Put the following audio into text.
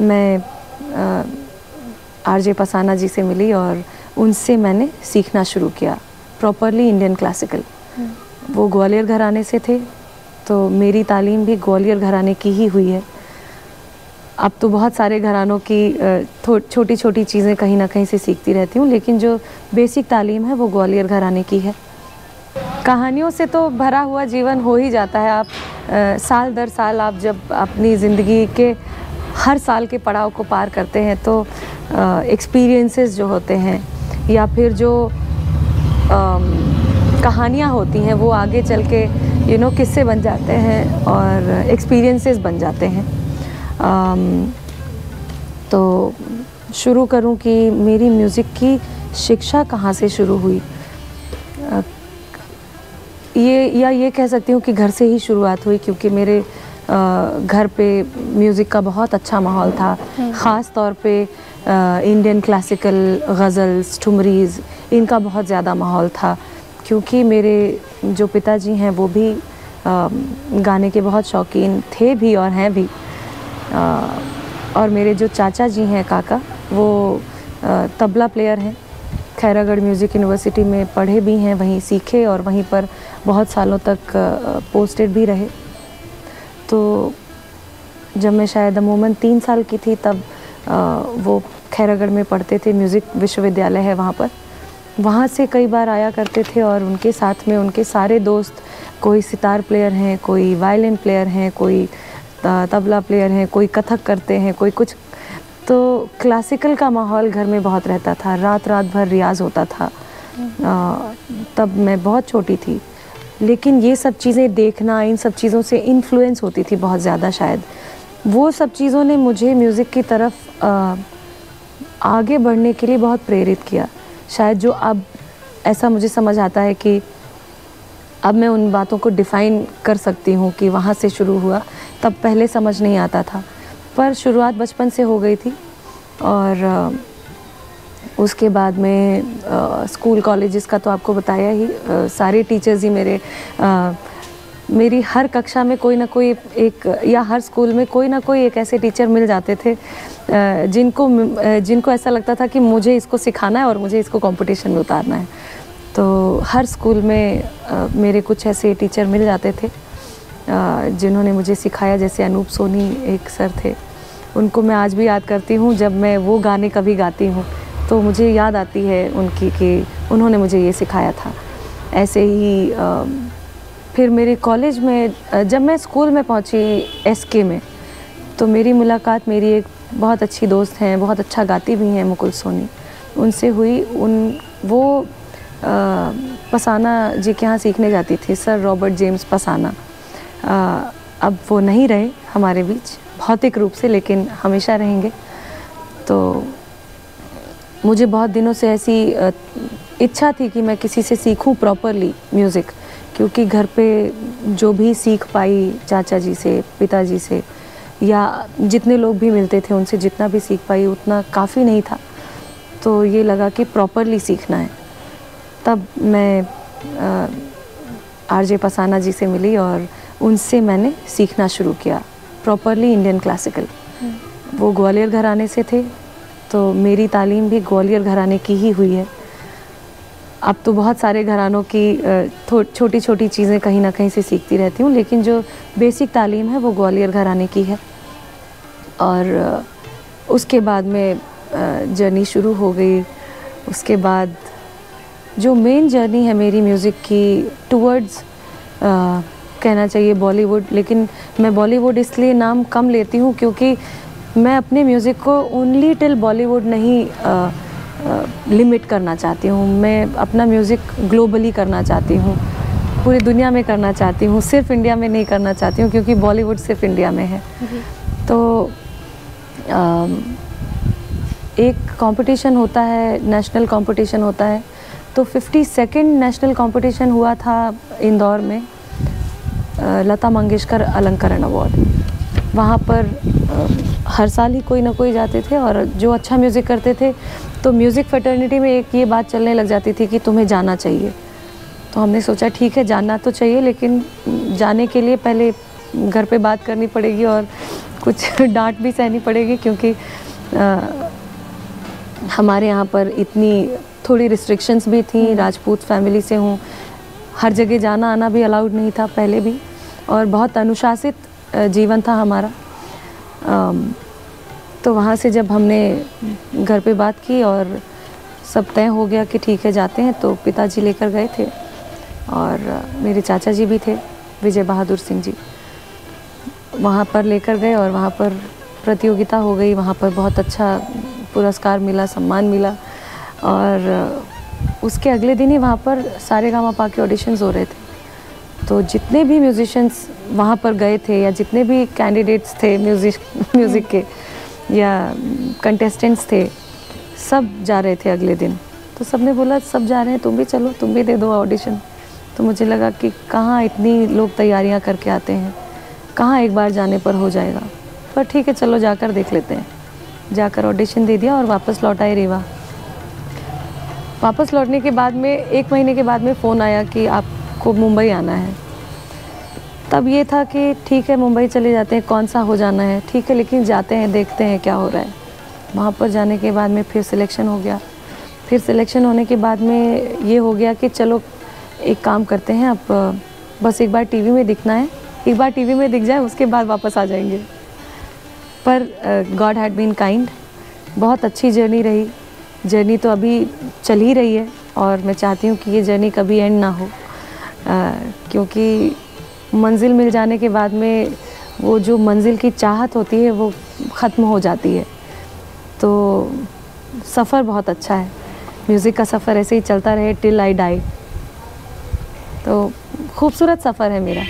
मैं आरजे पसाना जी से मिली और उनसे मैंने सीखना शुरू किया प्रॉपरली इंडियन क्लासिकल। वो ग्वालियर घराने से थे, तो मेरी तालीम भी ग्वालियर घराने की ही हुई है। अब तो बहुत सारे घरानों की छोटी छोटी चीज़ें कहीं ना कहीं से सीखती रहती हूँ, लेकिन जो बेसिक तालीम है वो ग्वालियर घराने की है। कहानियों से तो भरा हुआ जीवन हो ही जाता है। आप साल दर साल आप जब अपनी ज़िंदगी के हर साल के पड़ाव को पार करते हैं तो एक्सपीरियंसेस जो होते हैं या फिर जो कहानियाँ होती हैं वो आगे चल के किस्से बन जाते हैं और एक्सपीरियंसेस बन जाते हैं। तो शुरू करूं कि मेरी म्यूज़िक की शिक्षा कहाँ से शुरू हुई। ये कह सकती हूँ कि घर से ही शुरुआत हुई, क्योंकि मेरे घर पे म्यूज़िक का बहुत अच्छा माहौल था। ख़ास तौर पे इंडियन क्लासिकल, गज़ल्स, ठुमरीज़, इनका बहुत ज़्यादा माहौल था, क्योंकि मेरे जो पिताजी हैं वो भी गाने के बहुत शौकीन थे भी और हैं भी। और मेरे जो चाचा जी हैं, काका, वो तबला प्लेयर हैं। खैरागढ़ म्यूज़िक यूनिवर्सिटी में पढ़े भी हैं, वहीं सीखे और वहीं पर बहुत सालों तक पोस्टेड भी रहे। तो जब मैं शायद अमूमन 3 साल की थी तब वो खैरागढ़ में पढ़ते थे, म्यूज़िक विश्वविद्यालय है वहाँ पर। वहाँ से कई बार आया करते थे और उनके साथ में उनके सारे दोस्त, कोई सितार प्लेयर हैं, कोई वायलिन प्लेयर हैं, कोई तबला प्लेयर हैं, कोई कथक करते हैं, कोई कुछ। तो क्लासिकल का माहौल घर में बहुत रहता था, रात रात भर रियाज़ होता था। तब मैं बहुत छोटी थी, लेकिन ये सब चीज़ें देखना, इन सब चीज़ों से इन्फ्लुएंस होती थी बहुत ज़्यादा। शायद वो सब चीज़ों ने मुझे म्यूज़िक की तरफ आगे बढ़ने के लिए बहुत प्रेरित किया। शायद जो अब ऐसा मुझे समझ आता है कि अब मैं उन बातों को डिफ़ाइन कर सकती हूँ कि वहाँ से शुरू हुआ, तब पहले समझ नहीं आता था। पर शुरुआत बचपन से हो गई थी और उसके बाद में स्कूल कॉलेजेस का तो आपको बताया ही। सारे टीचर्स ही मेरी हर कक्षा में कोई ना कोई एक, या हर स्कूल में कोई ना कोई एक ऐसे टीचर मिल जाते थे जिनको ऐसा लगता था कि मुझे इसको सिखाना है और मुझे इसको कंपटीशन में उतारना है। तो हर स्कूल में मेरे कुछ ऐसे टीचर मिल जाते थे जिन्होंने मुझे सिखाया। जैसे अनूप सोनी एक सर थे, उनको मैं आज भी याद करती हूँ। जब मैं वो गाने कभी गाती हूँ तो मुझे याद आती है उनकी कि उन्होंने मुझे ये सिखाया था। ऐसे ही फिर मेरे कॉलेज में, जब मैं स्कूल में पहुँची एसके में, तो मेरी मुलाकात मेरी एक बहुत अच्छी दोस्त हैं, बहुत अच्छा गाती भी हैं, मुकुल सोनी, उनसे हुई। वो पसाना जी के यहाँ सीखने जाती थी, सर रॉबर्ट जेम्स पसाना। अब वो नहीं रहे हमारे बीच भौतिक रूप से, लेकिन हमेशा रहेंगे। तो मुझे बहुत दिनों से ऐसी इच्छा थी कि मैं किसी से सीखूं प्रॉपरली म्यूज़िक, क्योंकि घर पे जो भी सीख पाई चाचा जी से, पिताजी से, या जितने लोग भी मिलते थे उनसे जितना भी सीख पाई उतना काफ़ी नहीं था। तो ये लगा कि प्रॉपरली सीखना है। तब मैं आरजे पसाना जी से मिली और उनसे मैंने सीखना शुरू किया प्रॉपरली इंडियन क्लासिकल। वो ग्वालियर घराने से थे, तो मेरी तालीम भी ग्वालियर घराने की ही हुई है। अब तो बहुत सारे घरानों की छोटी छोटी चीज़ें कहीं ना कहीं से सीखती रहती हूँ, लेकिन जो बेसिक तालीम है वो ग्वालियर घराने की है। और उसके बाद में जर्नी शुरू हो गई। उसके बाद जो मेन जर्नी है मेरी म्यूज़िक की टूवर्ड्स कहना चाहिए बॉलीवुड, लेकिन मैं बॉलीवुड इसलिए नाम कम लेती हूँ क्योंकि मैं अपने म्यूज़िक को ओनली टिल बॉलीवुड नहीं लिमिट करना चाहती हूँ। मैं अपना म्यूज़िक ग्लोबली करना चाहती हूँ, पूरी दुनिया में करना चाहती हूँ, सिर्फ इंडिया में नहीं करना चाहती हूँ, क्योंकि बॉलीवुड सिर्फ इंडिया में है। तो एक कंपटीशन होता है, नेशनल कंपटीशन होता है। तो 52nd नेशनल कंपटीशन हुआ था इंदौर में, लता मंगेशकर अलंकरण अवार्ड। वहाँ पर हर साल ही कोई ना कोई जाते थे और जो अच्छा म्यूज़िक करते थे, तो म्यूज़िक फ्रेटर्निटी में एक ये बात चलने लग जाती थी कि तुम्हें जाना चाहिए। तो हमने सोचा ठीक है, जाना तो चाहिए, लेकिन जाने के लिए पहले घर पे बात करनी पड़ेगी और कुछ डांट भी सहनी पड़ेगी क्योंकि हमारे यहाँ पर इतनी थोड़ी रिस्ट्रिक्शंस भी थी। राजपूत फैमिली से हूँ, हर जगह जाना आना भी अलाउड नहीं था पहले भी, और बहुत अनुशासित जीवन था हमारा। तो वहाँ से जब हमने घर पे बात की और सब तय हो गया कि ठीक है जाते हैं, तो पिताजी लेकर गए थे और मेरे चाचा जी भी थे, विजय बहादुर सिंह जी, वहाँ पर लेकर गए और वहाँ पर प्रतियोगिता हो गई। वहाँ पर बहुत अच्छा पुरस्कार मिला, सम्मान मिला, और उसके अगले दिन ही वहाँ पर सारेगामापा के ऑडिशंस हो रहे थे। तो जितने भी म्यूजिशियंस वहाँ पर गए थे या जितने भी कैंडिडेट्स थे म्यूज़िक के या कंटेस्टेंट्स थे, सब जा रहे थे अगले दिन। तो सब ने बोला सब जा रहे हैं, तुम भी चलो, तुम भी दे दो ऑडिशन। तो मुझे लगा कि कहाँ इतनी लोग तैयारियाँ करके आते हैं, कहाँ एक बार जाने पर हो जाएगा, पर ठीक है चलो जाकर देख लेते हैं। जाकर ऑडिशन दे दिया और वापस लौट आए रीवा। वापस लौटने के बाद में 1 महीने के बाद में फ़ोन आया कि आपको मुंबई आना है। तब ये था कि ठीक है मुंबई चले जाते हैं, कौन सा हो जाना है, ठीक है लेकिन जाते हैं, देखते हैं क्या हो रहा है। वहाँ पर जाने के बाद में फिर सिलेक्शन हो गया। फिर सिलेक्शन होने के बाद में ये हो गया कि चलो एक काम करते हैं, अब बस एक बार टीवी में दिखना है, एक बार टीवी में दिख जाए उसके बाद वापस आ जाएंगे। पर गॉड हैड बीन काइंड, बहुत अच्छी जर्नी रही। जर्नी तो अभी चल ही रही है और मैं चाहती हूँ कि ये जर्नी कभी एंड ना हो, क्योंकि मंजिल मिल जाने के बाद में वो जो मंजिल की चाहत होती है वो ख़त्म हो जाती है। तो सफ़र बहुत अच्छा है, म्यूज़िक का सफ़र ऐसे ही चलता रहे टिल आई डाई। तो खूबसूरत सफ़र है मेरा।